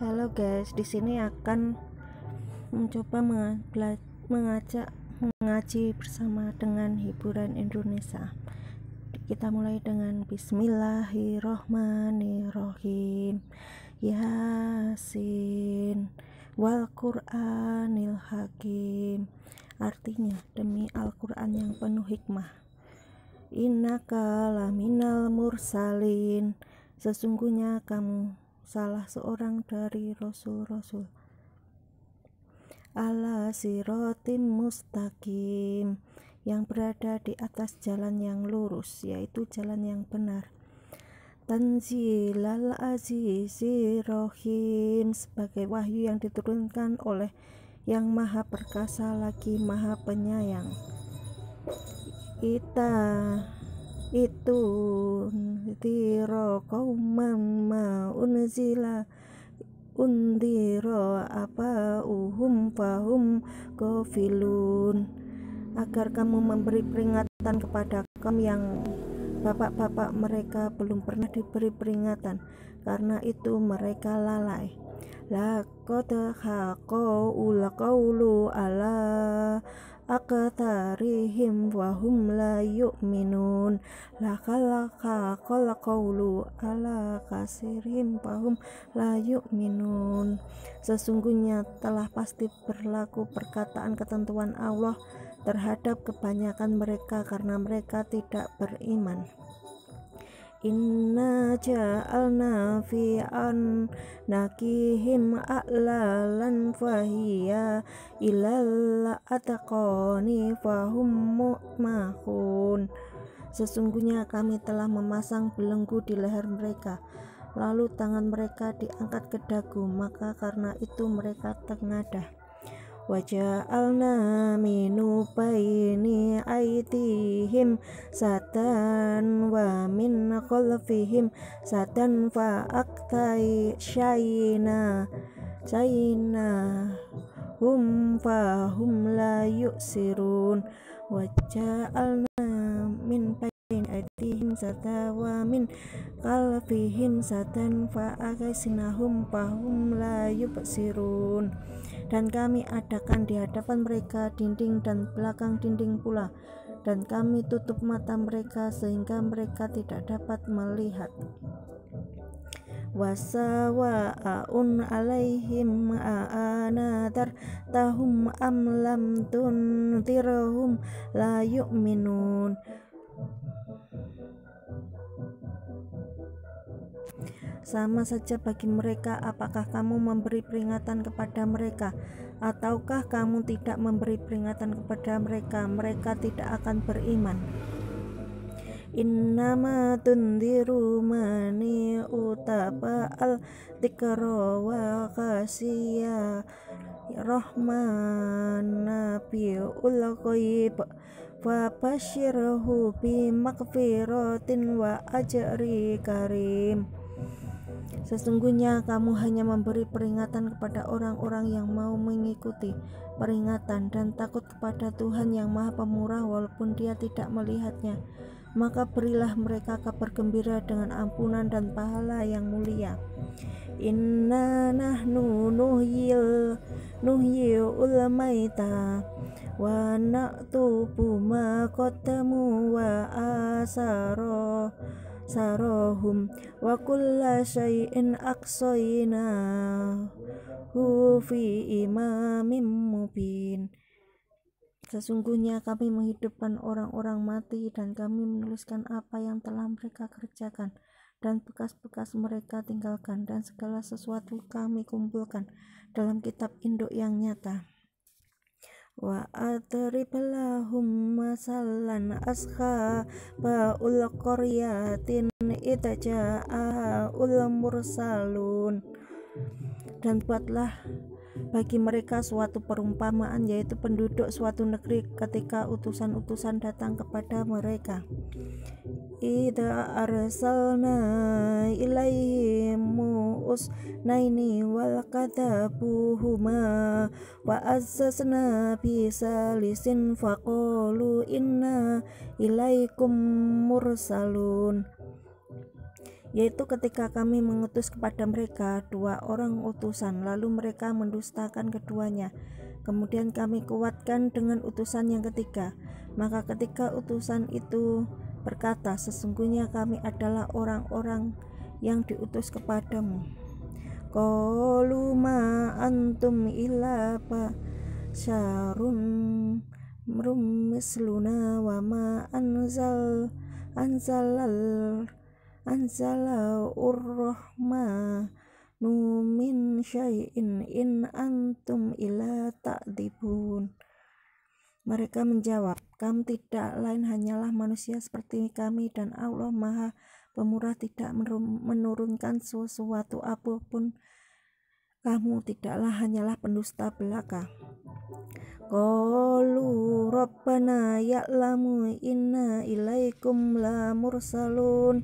Halo guys, di sini akan mencoba mengajak mengaji bersama dengan hiburan Indonesia. Kita mulai dengan Bismillahirrohmanirrohim. Yasin wal Qur'anil Hakim. Artinya, demi Al-Quran yang penuh hikmah. Innaka laminal mursalin. Sesungguhnya kamu salah seorang dari rasul-rasul. Ala sirotim mustaqim, yang berada di atas jalan yang lurus, yaitu jalan yang benar. Tanzilal azizir rohim, sebagai wahyu yang diturunkan oleh yang maha perkasa lagi maha penyayang. Itu tiro kauman ma undiro apa fahum gofilun, agar kamu memberi peringatan kepada kaum yang bapak-bapak mereka belum pernah diberi peringatan, karena itu mereka lalai. Laqad haqqal qawlu ala aqtarihim wa hum la yu'minun. Laqad qawlu ala kasirihim wa hum la yu'minun. Sesungguhnya telah pasti berlaku perkataan ketentuan Allah terhadap kebanyakan mereka karena mereka tidak beriman. Inna ja'alna fi nakihim a'lalan fahiya ilal ataqani fahum mu'mahun. Sesungguhnya kami telah memasang belenggu di leher mereka, lalu tangan mereka diangkat ke dagu, maka karena itu mereka tengadah. Waja'alna minu baini aitihim satan wa min khalfihim satan fa'aktai syayna hum fahum la yu'sirun. Waja'alna min baini aitihim satan wa min khalfihim satan fa'akasinahum fahum la yubsirun. Dan kami adakan di hadapan mereka dinding dan belakang dinding pula, dan kami tutup mata mereka sehingga mereka tidak dapat melihat. Wasawa'un alaihim a'anadar tahum am lam tuntirhum la yu'minun. Sama saja bagi mereka apakah kamu memberi peringatan kepada mereka ataukah kamu tidak memberi peringatan kepada mereka, mereka tidak akan beriman. Innama tundiru mani utaba al-dzikra wa khasiya rahmana bi'ul ghaib wa basyirhu bi maghfiratin wa ajri karim. Sesungguhnya kamu hanya memberi peringatan kepada orang-orang yang mau mengikuti peringatan dan takut kepada Tuhan yang Maha Pemurah walaupun dia tidak melihatnya. Maka berilah mereka kabar gembira dengan ampunan dan pahala yang mulia. Inna nahnu nuhyil maita wa naktubu ma qaddamu wa sarohum wa kulla syai'in aqsaynahu fi imamin mubin. Sesungguhnya kami menghidupkan orang-orang mati dan kami menuliskan apa yang telah mereka kerjakan dan bekas-bekas mereka tinggalkan, dan segala sesuatu kami kumpulkan dalam kitab induk yang nyata. Wa adrib lahum masalan ashabul qaryatin idja'ahul mursalun. Dan buatlah bagi mereka suatu perumpamaan, yaitu penduduk suatu negeri ketika utusan-utusan datang kepada mereka. Idza arsalna ilaihim usnaini wal kadabuhuma wa azzazna bi salisin faqalu inna ilaikum mursalun. yaitu ketika kami mengutus kepada mereka 2 orang utusan, lalu mereka mendustakan keduanya. Kemudian kami kuatkan dengan utusan yang ketiga. Maka ketika utusan itu berkata, sesungguhnya kami adalah orang-orang yang diutus kepadamu. Qalu ma antum illa basyarun misluna wa ma anzala urrahmanu min syai'in in antum illa ta'dibun. Mereka menjawab, kamu tidak lain hanyalah manusia seperti kami, dan Allah Maha Pemurah tidak menurunkan sesuatu apapun. Kamu tidaklah hanyalah pendusta belaka. Qalu rabbana ya'lamu inna ilaikum la mursalun.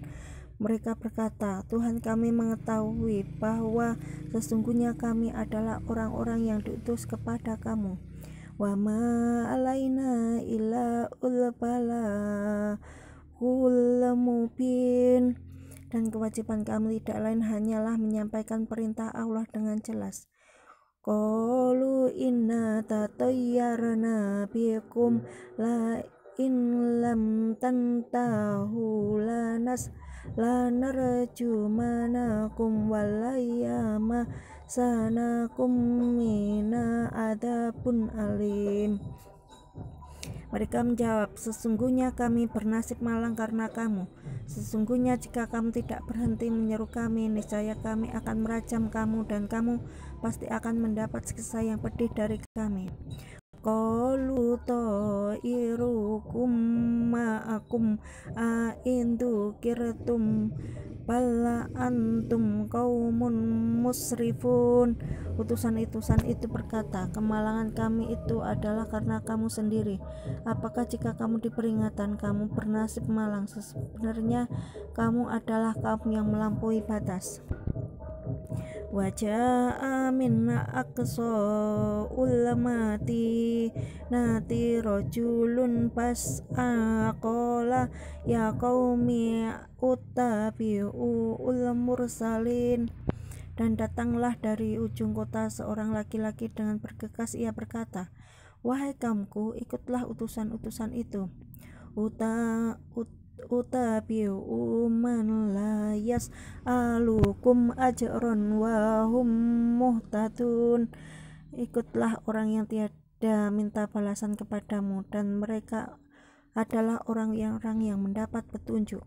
Mereka berkata, Tuhan kami mengetahui bahwa sesungguhnya kami adalah orang-orang yang diutus kepada kamu. Wa ma alaina illa ulbalagul mubin. Dan kewajiban kami tidak lain hanyalah menyampaikan perintah Allah dengan jelas. Qalu inna tatayyarna bikum la in lam tantahu lanarjumanakum walayama sanakum mina adabun alim. Mereka menjawab, sesungguhnya kami bernasib malang karena kamu. Sesungguhnya jika kamu tidak berhenti menyeru kami, niscaya kami akan merajam kamu, dan kamu pasti akan mendapat siksa yang pedih dari kami. Qalu ta'irukum ma'akum a'indukirtum bala antum qaumun musrifun. Utusan-utusan itu berkata, kemalangan kami itu adalah karena kamu sendiri. Apakah jika kamu diperingatkan kamu bernasib malang? Sebenarnya kamu adalah kaum yang melampaui batas. Waja'a min aqsa ulamati nati rajulun pas'aqala ya qaumi uttabi'ul mursalin. Dan datanglah dari ujung kota seorang laki-laki dengan bergegas, ia berkata, wahai kaumku, ikutlah utusan-utusan itu. Utabi'u man la yas'alukum ajron wa hum muhtadun. Ikutlah orang yang tiada minta balasan kepadamu, dan mereka adalah orang-orang yang mendapat petunjuk.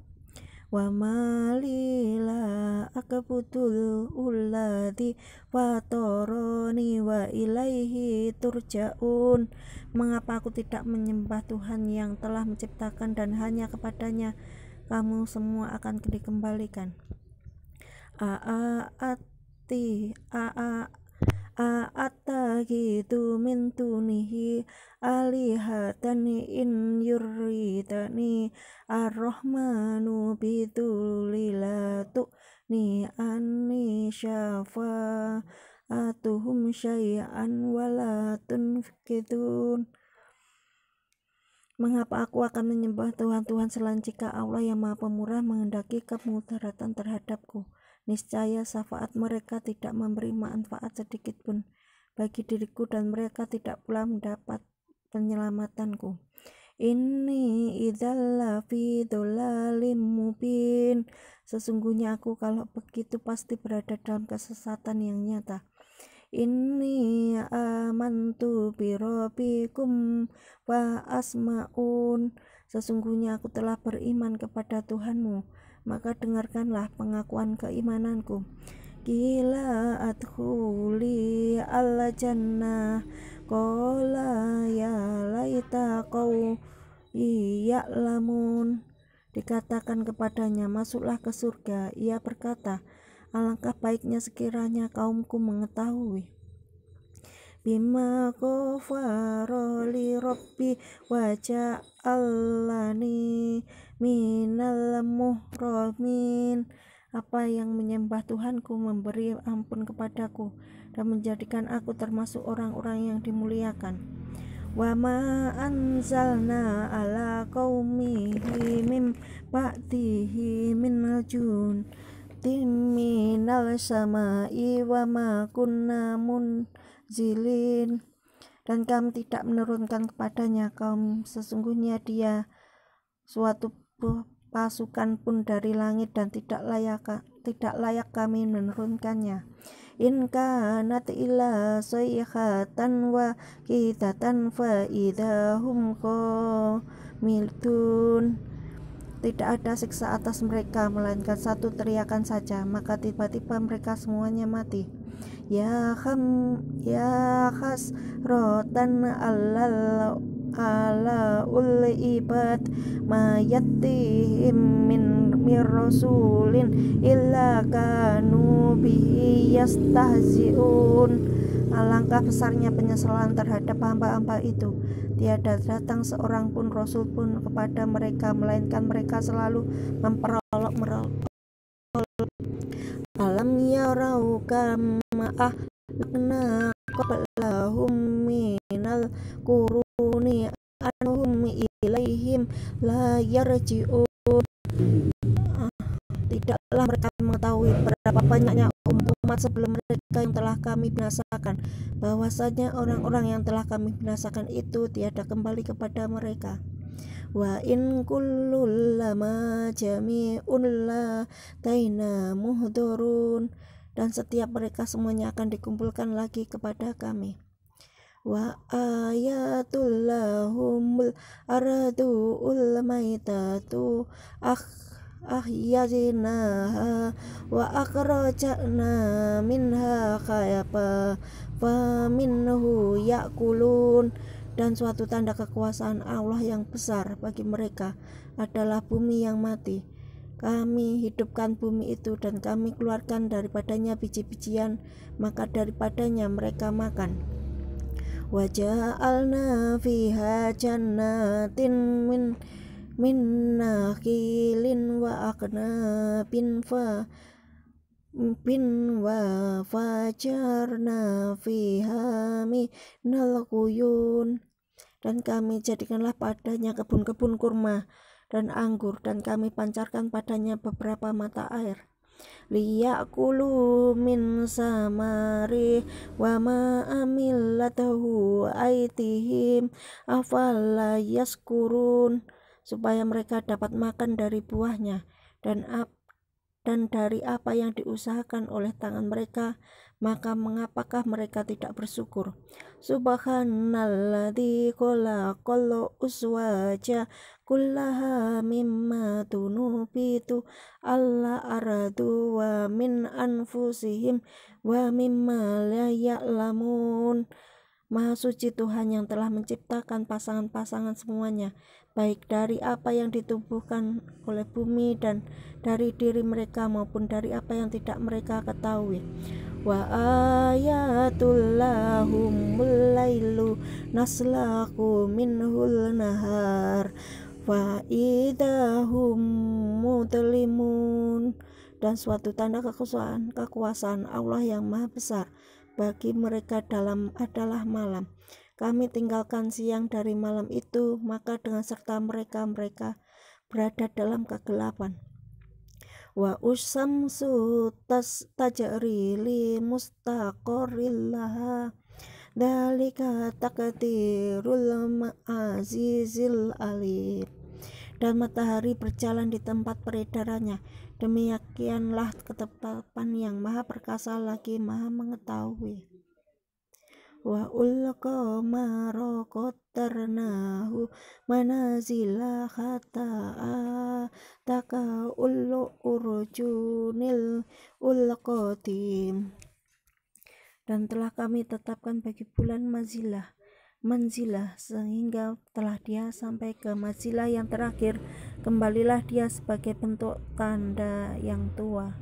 Wa malila akbutul ulladhi fatoroni wa ilaihi turja'un. Mengapa aku tidak menyembah Tuhan yang telah menciptakan, dan hanya kepadanya kamu semua akan dikembalikan. A'attagitu min dunihi alihatan in yuridani ar-rahmanu bidulilatu ni anni syafa'atuhum syai'an walatun fikidun. Mengapa aku akan menyembah Tuhan-Tuhan selain jika Allah yang Maha Pemurah menghendaki kemudaratan terhadapku? Niscaya syafaat mereka tidak memberi manfaat sedikit pun bagi diriku, dan mereka tidak pula mendapat penyelamatanku. Inni idzal fi dhalalim mubin. Sesungguhnya aku kalau begitu pasti berada dalam kesesatan yang nyata. Inni amantu bi rabbikum wa asma'un. Sesungguhnya aku telah beriman kepada Tuhanmu, maka dengarkanlah pengakuan keimananku. Qila adkhuli al-jannah qala ya laita qaumi ya'lamun. Dikatakan kepadanya, masuklah ke surga. Ia berkata, alangkah baiknya sekiranya kaumku mengetahui. Bima ghafara li rabbi wa ja'alani minal muhramin. Apa yang menyembah Tuhanku memberi ampun kepadaku dan menjadikan aku termasuk orang-orang yang dimuliakan. Wa ma anzalna ala qaumihi mim ba'dihi min jun. minal sama'i wa ma kunna munzilin, dan kami tidak menurunkan kepadanya kaum sesungguhnya dia suatu pasukan pun dari langit, dan tidak layak kami menurunkannya. In kanat illa sayhatan wa qidatan fa idahum qamilun. Tidak ada siksa atas mereka melainkan satu teriakan saja, maka tiba-tiba mereka semuanya mati. Ya khasratan ala ul ibad ma yatihim min rasulin illa kanu bihi yastahzi'un. Alangkah besarnya penyesalan terhadap hamba-hamba itu. Tiada datang seorang pun rasul pun kepada mereka melainkan mereka selalu memperolok. Alam yarau kama ahlakna qablahum minal quruni anhum ilaihim la yarji'un. Tidaklah mereka mengetahui berapa banyaknya umat sebelum mereka yang telah kami binasakan, bahwasanya orang-orang yang telah kami binasakan itu tiada kembali kepada mereka. Wa in kullul lama jami'un la taina muhdurun, dan setiap mereka semuanya akan dikumpulkan lagi kepada kami. Wa ayatul lahumul aradu ul maitatu ahyazinaha wa akhrajna minha khayapa fa minhu yakulun. Dan suatu tanda kekuasaan Allah yang besar bagi mereka adalah bumi yang mati. Kami hidupkan bumi itu dan kami keluarkan daripadanya biji-bijian, maka daripadanya mereka makan. Wa ja'alna fiha jannatin min nakhilin wa aqnabin wa fajarna fiha minal quyun. Dan kami jadikanlah padanya kebun-kebun kurma dan anggur, dan kami pancarkan padanya beberapa mata air. Liyakulu min samari wa ma amilatahu aitihim afala yaskurun, supaya mereka dapat makan dari buahnya dan dari apa yang diusahakan oleh tangan mereka, maka mengapakah mereka tidak bersyukur? Subhanalladzi khalaqal azwaja kullaha mimma tunubitu al-ardu wa min anfusihim wa mimma la ya'lamun. Maha suci Tuhan yang telah menciptakan pasangan-pasangan semuanya, baik dari apa yang ditumbuhkan oleh bumi dan dari diri mereka maupun dari apa yang tidak mereka ketahui. Wa ayatul lahumul lailu naslaku minhul nahar wa idahum mudlimun. Dan suatu tanda kekuasaan Allah yang maha besar bagi mereka adalah malam. Kami tinggalkan siang dari malam itu, maka dengan serta mereka berada dalam kegelapan. Wa usyamsu tajri li mustaqarril laha dzalika taqdirul azizil alim. Dan matahari berjalan di tempat peredarannya, demikianlah ketetapan yang maha perkasa lagi maha mengetahui. Wa ulqamara qaddarnahu manazila hatta taka urjunil ulqadim. Dan telah kami tetapkan bagi bulan manzilah sehingga telah dia sampai ke manzilah yang terakhir, kembalilah dia sebagai bentuk tanda yang tua.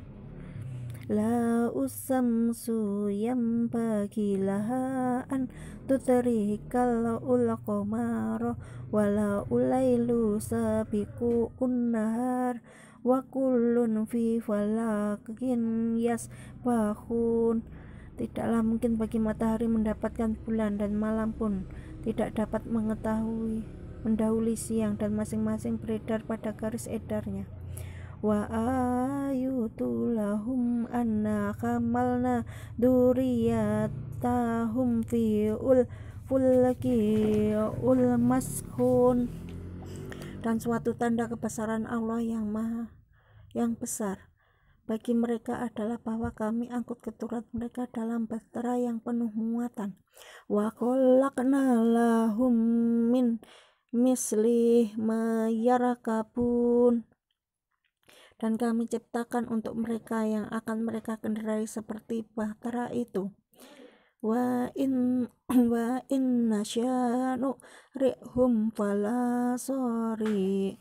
La usamsu yambagi laha an tudrikal ulqamara wala ulailu sabiqu unnahar wa kullun fi falakin yasbahun. Tidaklah mungkin bagi matahari mendapatkan bulan, dan malam pun tidak dapat mendahului siang, dan masing-masing beredar pada garis edarnya. wa ayutulahum anna kamalna duriyatahum fi'ul fulki ul mashun. Dan suatu tanda kebesaran Allah yang besar bagi mereka adalah bahwa kami angkut keturunan mereka dalam bahtera yang penuh muatan. Wa khalaqna lahum min mislih ma yarkabun. Dan kami ciptakan untuk mereka yang akan mereka kendarai seperti bahtera itu. Wa inna syanu rihum fala sori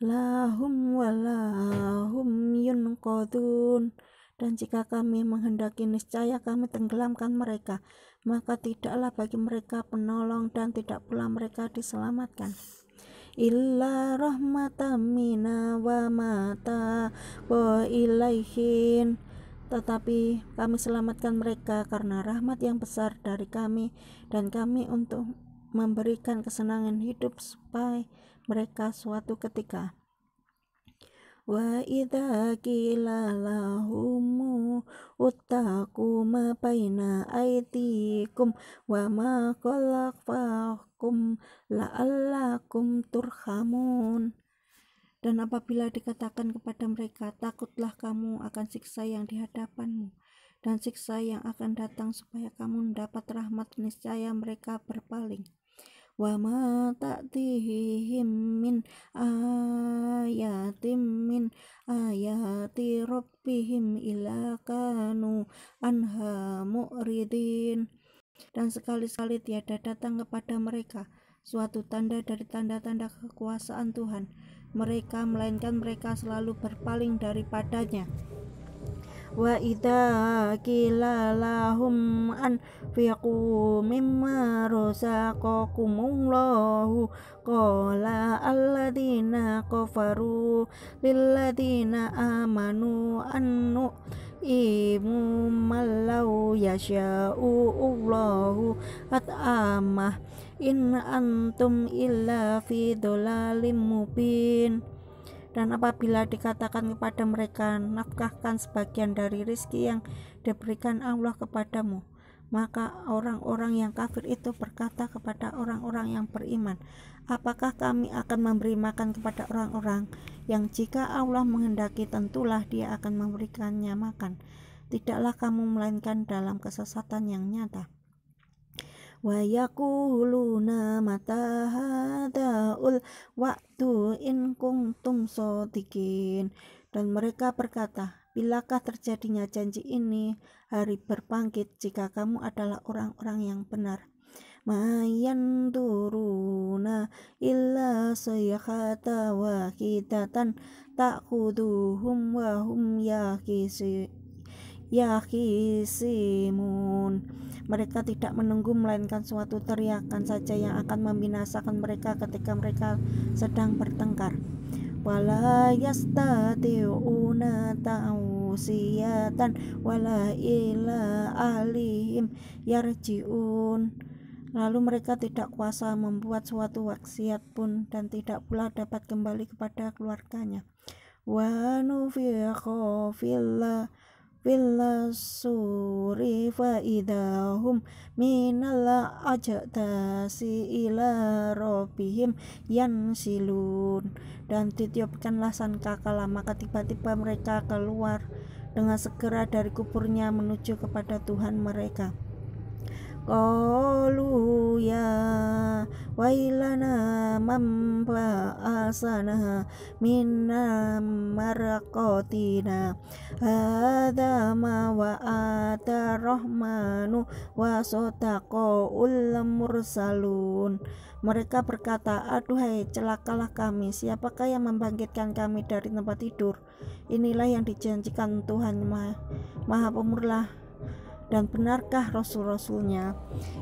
lahum walahum yunqadun. Dan jika kami menghendaki niscaya kami tenggelamkan mereka, maka tidaklah bagi mereka penolong dan tidak pula mereka diselamatkan. Illa rahmatan minna wa mata wa ilaihin. Tetapi kami selamatkan mereka karena rahmat yang besar dari kami, dan kami untuk memberikan kesenangan hidup supaya mereka suatu ketika. Wa idza qila lahum uttaqu ma baina aydikum wa ma khalaqakum la'allakum turhamun. Dan apabila dikatakan kepada mereka, takutlah kamu akan siksa yang di hadapanmu dan siksa yang akan datang supaya kamu mendapat rahmat, niscaya mereka berpaling. Wa ma ta'tihim min ayatim min ayati rabbihim illa kanu anha mu'ridin. Dan sekali-sekali tiada datang kepada mereka suatu tanda dari tanda-tanda kekuasaan Tuhan mereka, melainkan mereka selalu berpaling daripadanya. Wa idza qila lahum anfiqu mimma razaqakumullahu qala alladzina kafaru lilladzina amanu annu imu malau yasha'u Allahu at'amah in antum illa fi dhalalim mubin. Dan apabila dikatakan kepada mereka, nafkahkan sebagian dari rizki yang diberikan Allah kepadamu, maka orang-orang yang kafir itu berkata kepada orang-orang yang beriman, apakah kami akan memberi makan kepada orang-orang yang jika Allah menghendaki tentulah dia akan memberikannya makan? Tidaklah kamu melainkan dalam kesesatan yang nyata. Wa yaquluna mata hadaul wa'du in kuntum shodiqin. Dan mereka berkata, bilakah terjadinya janji ini, hari berbangkit, jika kamu adalah orang-orang yang benar. Ma yanduruna illa sayhata wahidatan ta'khuduhum wa hum yakisimun. Mereka tidak menunggu melainkan suatu teriakan saja yang akan membinasakan mereka ketika mereka sedang bertengkar. Wala yastati'una ta'usiyatan wala ila ahlihim yarji'un. Lalu mereka tidak kuasa membuat suatu wasiat pun dan tidak pula dapat kembali kepada keluarganya. Wa nufiqa suri fa idahum minal ajdasi ila rabbihim yansilun. Dan ditiupkanlah sangkakala, maka tiba-tiba mereka keluar dengan segera dari kuburnya menuju kepada Tuhan mereka. Qalu ya wailana man ba'asana minna marqatina hadza ma wa'ada rahmanu wa sadaqaul mursalun. Mereka berkata, aduhai celakalah kami, siapakah yang membangkitkan kami dari tempat tidur? Inilah yang dijanjikan Tuhan Maha Pemurah dan benarkah rasul-rasulnya?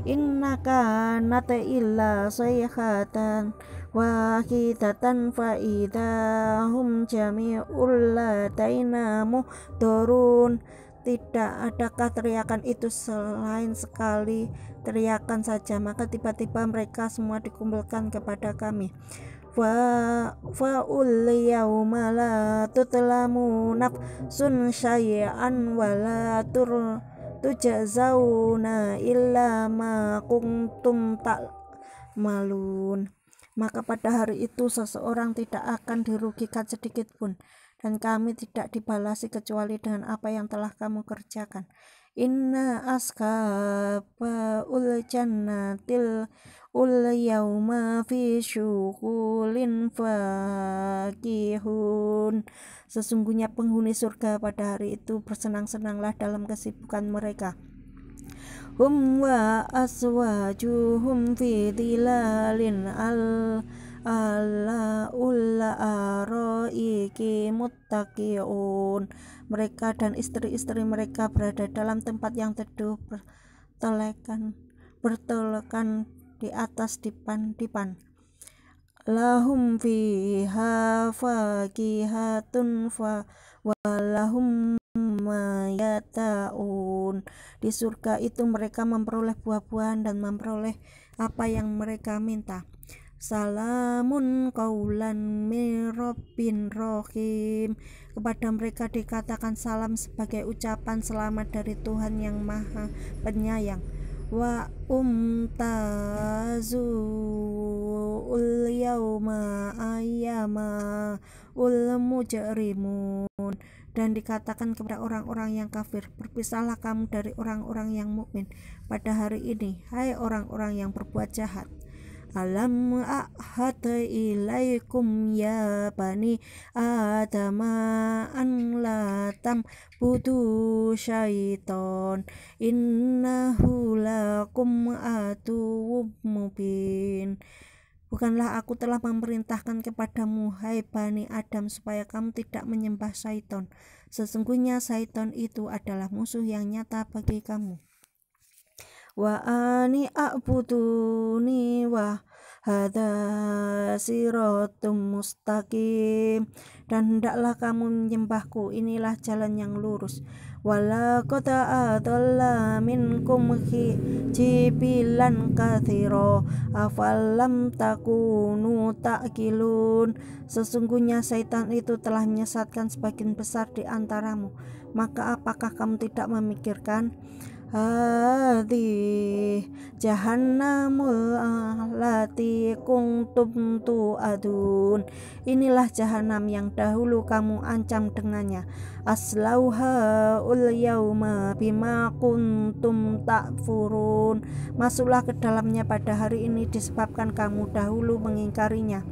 Innaka nata illa sayhatan wahidatan fa idahum jami'ul ladaina muhdharun. Tidak adakah teriakan itu selain sekali teriakan saja, maka tiba-tiba mereka semua dikumpulkan kepada kami. Fa'ul yawma la tutlamu nafsun syai'an wa la tujzauna illa ma kuntum ta'malun. Maka pada hari itu seseorang tidak akan dirugikan sedikit pun, dan kami tidak dibalasi kecuali dengan apa yang telah kamu kerjakan. Inna ashabul jannatil yawma fi syughulin fakihun. Sesungguhnya penghuni surga pada hari itu bersenang-senanglah dalam kesibukan mereka. Hum wa aswajuhum fi dhilalin ala ularoiki muttaqiun. Mereka dan istri-istri mereka berada dalam tempat yang teduh bertelekan di atas dipan. Lahum fiha fakihatun walahum mayataun. Di surga itu mereka memperoleh buah-buahan dan memperoleh apa yang mereka minta. Salamun qaulan min rabbin rahim. Kepada mereka dikatakan salam sebagai ucapan selamat dari Tuhan yang Maha Penyayang. Wa umtazul yauma ayyama mujrimun. Dan dikatakan kepada orang-orang yang kafir, berpisahlah kamu dari orang-orang yang mukmin pada hari ini, hai orang-orang yang berbuat jahat. Alam ahad ilaikum ya bani adama an la tambudu syaiton innahu lakum aduwwum mubin. Bukanlah aku telah memerintahkan kepadamu, hai Bani Adam, supaya kamu tidak menyembah syaiton. Sesungguhnya syaiton itu adalah musuh yang nyata bagi kamu. Wa ani a'buduni wa hadza siratum mustaqim. Dan hendaklah kamu menyembahku, inilah jalan yang lurus. Wala qad adalla minkum jibilan katsira afalam takunu ta'qilun. Sesungguhnya syaitan itu telah menyesatkan sebagian besar di antaramu, maka apakah kamu tidak memikirkan? Hadhi jahannamul allati kuntum tu'adun. Inilah jahanam yang dahulu kamu ancam dengannya. Aslauha ul yauma bima kuntum takfurun. Masuklah ke dalamnya pada hari ini disebabkan kamu dahulu mengingkarinya.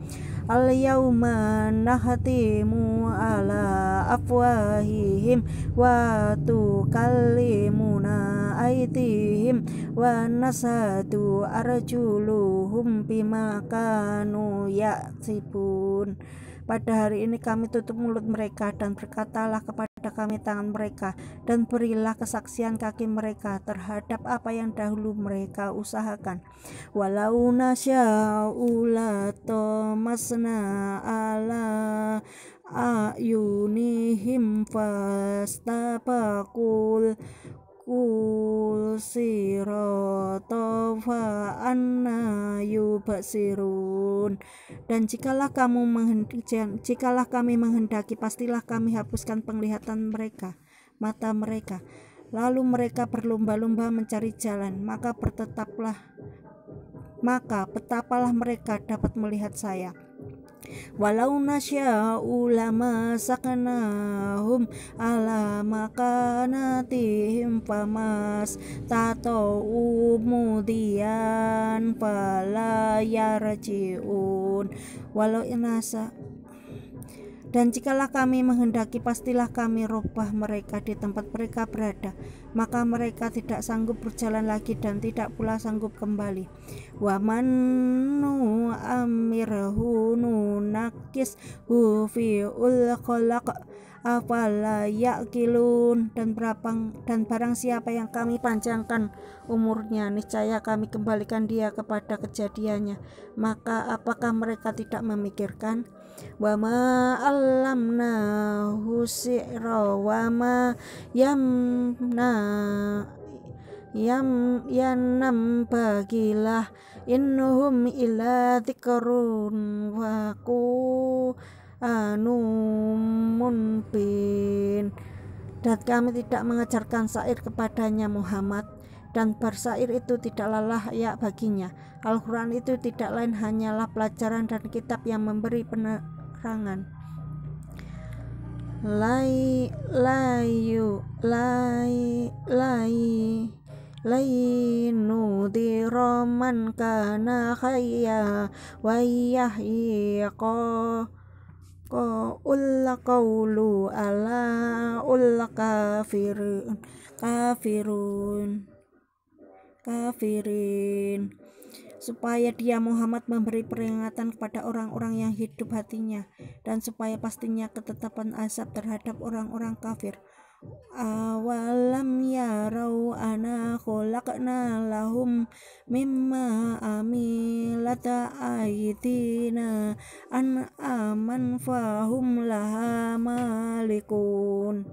Al yauma nahtimu ala afwahihim wa tukallimuna aydihim wa nasadu arjuluhum bima kanu yaksibun. Pada hari ini kami tutup mulut mereka dan berkatalah kepada kami tangan mereka, dan berilah kesaksian kaki mereka terhadap apa yang dahulu mereka usahakan. Walau nasya'u latamasna ala ayunihim fastabaqul sirata fa anna yubsirun. Dan jikalah kami menghendaki, pastilah kami hapuskan penglihatan mereka, mata mereka, lalu mereka berlomba-lomba mencari jalan, maka betapalah mereka dapat melihat saya. Walau nasya'u lamasaknahum ala makanatihim famas tata'u mudian fala yarji'un. Walau inasa. Dan jikalah kami menghendaki, pastilah kami rubah mereka di tempat mereka berada, maka mereka tidak sanggup berjalan lagi dan tidak pula sanggup kembali. Wa man nu'ammirhu nunakkishu fi'ul khalaq afala ya'qilun. Dan barang siapa yang kami panjangkan umurnya, niscaya kami kembalikan dia kepada kejadiannya, maka apakah mereka tidak memikirkan? Wa ma allamnahu si'ra wa ma yanam bagilah innahum ila dzikrun wa anum bin. Dan kami tidak mengajarkan syair kepadanya Muhammad, dan bersyair itu tidaklah layak baginya. Al-Quran itu tidak lain hanyalah pelajaran dan kitab yang memberi penerangan. Lainudhiroman kana khayya wa yahyiqa ulla qawlu ala ulla kafirin, supaya dia Muhammad memberi peringatan kepada orang-orang yang hidup hatinya, dan supaya pastinya ketetapan azab terhadap orang-orang kafir. Awalam yarau ana khalaqna lahum mimma amilat aydina an'aman fahum laha malikun.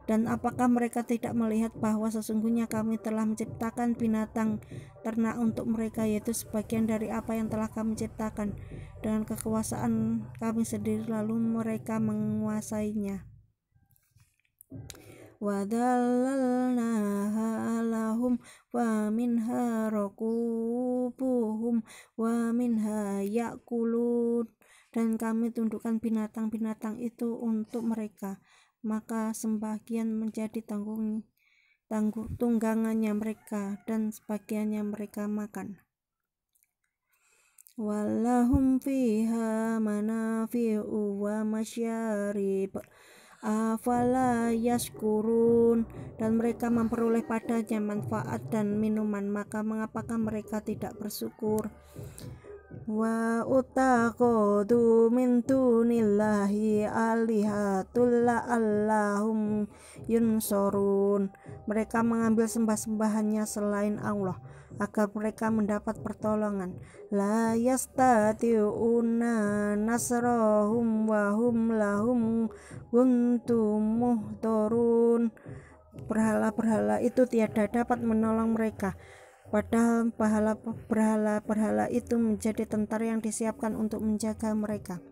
Dan apakah mereka tidak melihat bahwa sesungguhnya kami telah menciptakan binatang ternak untuk mereka, yaitu sebagian dari apa yang telah kami ciptakan dengan kekuasaan kami sendiri, lalu mereka menguasainya. Wa dhalalnaha lahum wa minha rakubuhum wa minha ya'kulun. Dan kami tundukkan binatang-binatang itu untuk mereka, maka sebagian menjadi tunggangannya mereka dan sebagiannya mereka makan. Walahum fiha manafi'u wa masyarib afala yashkurun. Dan mereka memperoleh padanya manfaat dan minuman, maka mengapakah mereka tidak bersyukur. Wa utaqadu min dunillahi alihatul la'allahum yunsorun. Mereka mengambil sembah-sembahannya selain Allah agar mereka mendapat pertolongan. La yastati'una nasrahum wa hum lahum kuntum muhtorun. Berhala-berhala itu tiada dapat menolong mereka, padahal berhala-berhala itu menjadi tentara yang disiapkan untuk menjaga mereka.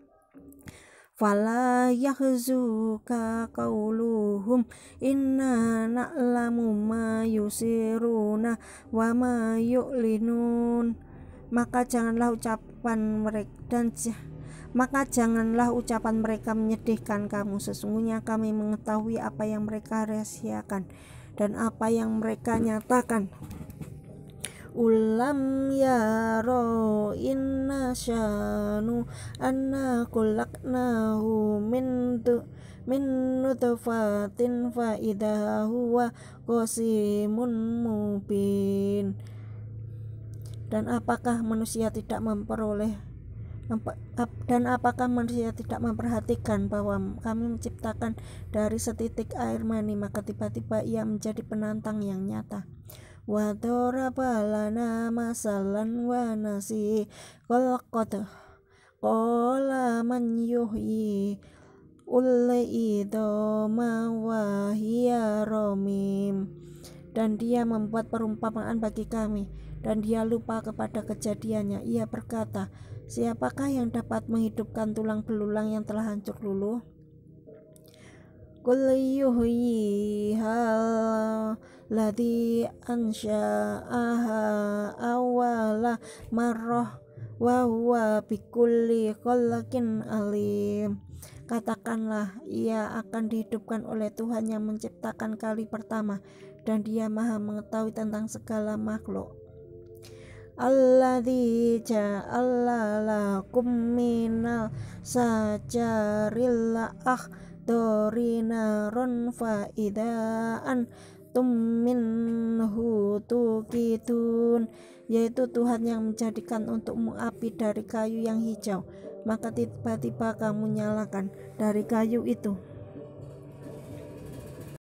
Fala yahzuka qauluhum inna na'lamu ma yusiruna wa ma yu'linun. Maka janganlah ucapan mereka menyedihkan kamu. Sesungguhnya kami mengetahui apa yang mereka rahasiakan dan apa yang mereka nyatakan. Ulam yaro inna syanu anna kulaknahu min nutfatin fa idha huwa qasimun mubin. Dan apakah manusia tidak memperhatikan bahwa kami menciptakan dari setitik air mani, maka tiba-tiba ia menjadi penantang yang nyata. Wa daraba lana masalan wa nasi khalqat qala man yuhyi ul-idama wa hiya ramim. Dan dia membuat perumpamaan bagi kami, dan dia lupa kepada kejadiannya. Ia berkata, siapakah yang dapat menghidupkan tulang belulang yang telah hancur luluh? Qul yuhyihal ladzi ansha'aha awwala marrah wa huwa bikulli khalqin alim. Katakanlah, ia akan dihidupkan oleh Tuhan yang menciptakan kali pertama, dan dia maha mengetahui tentang segala makhluk. Alladzi ja'ala lakum minal sajaril akhdari naron fa idza antum minhu tuqidun. Yaitu Tuhan yang menjadikan untukmu api dari kayu yang hijau, maka tiba-tiba kamu nyalakan dari kayu itu.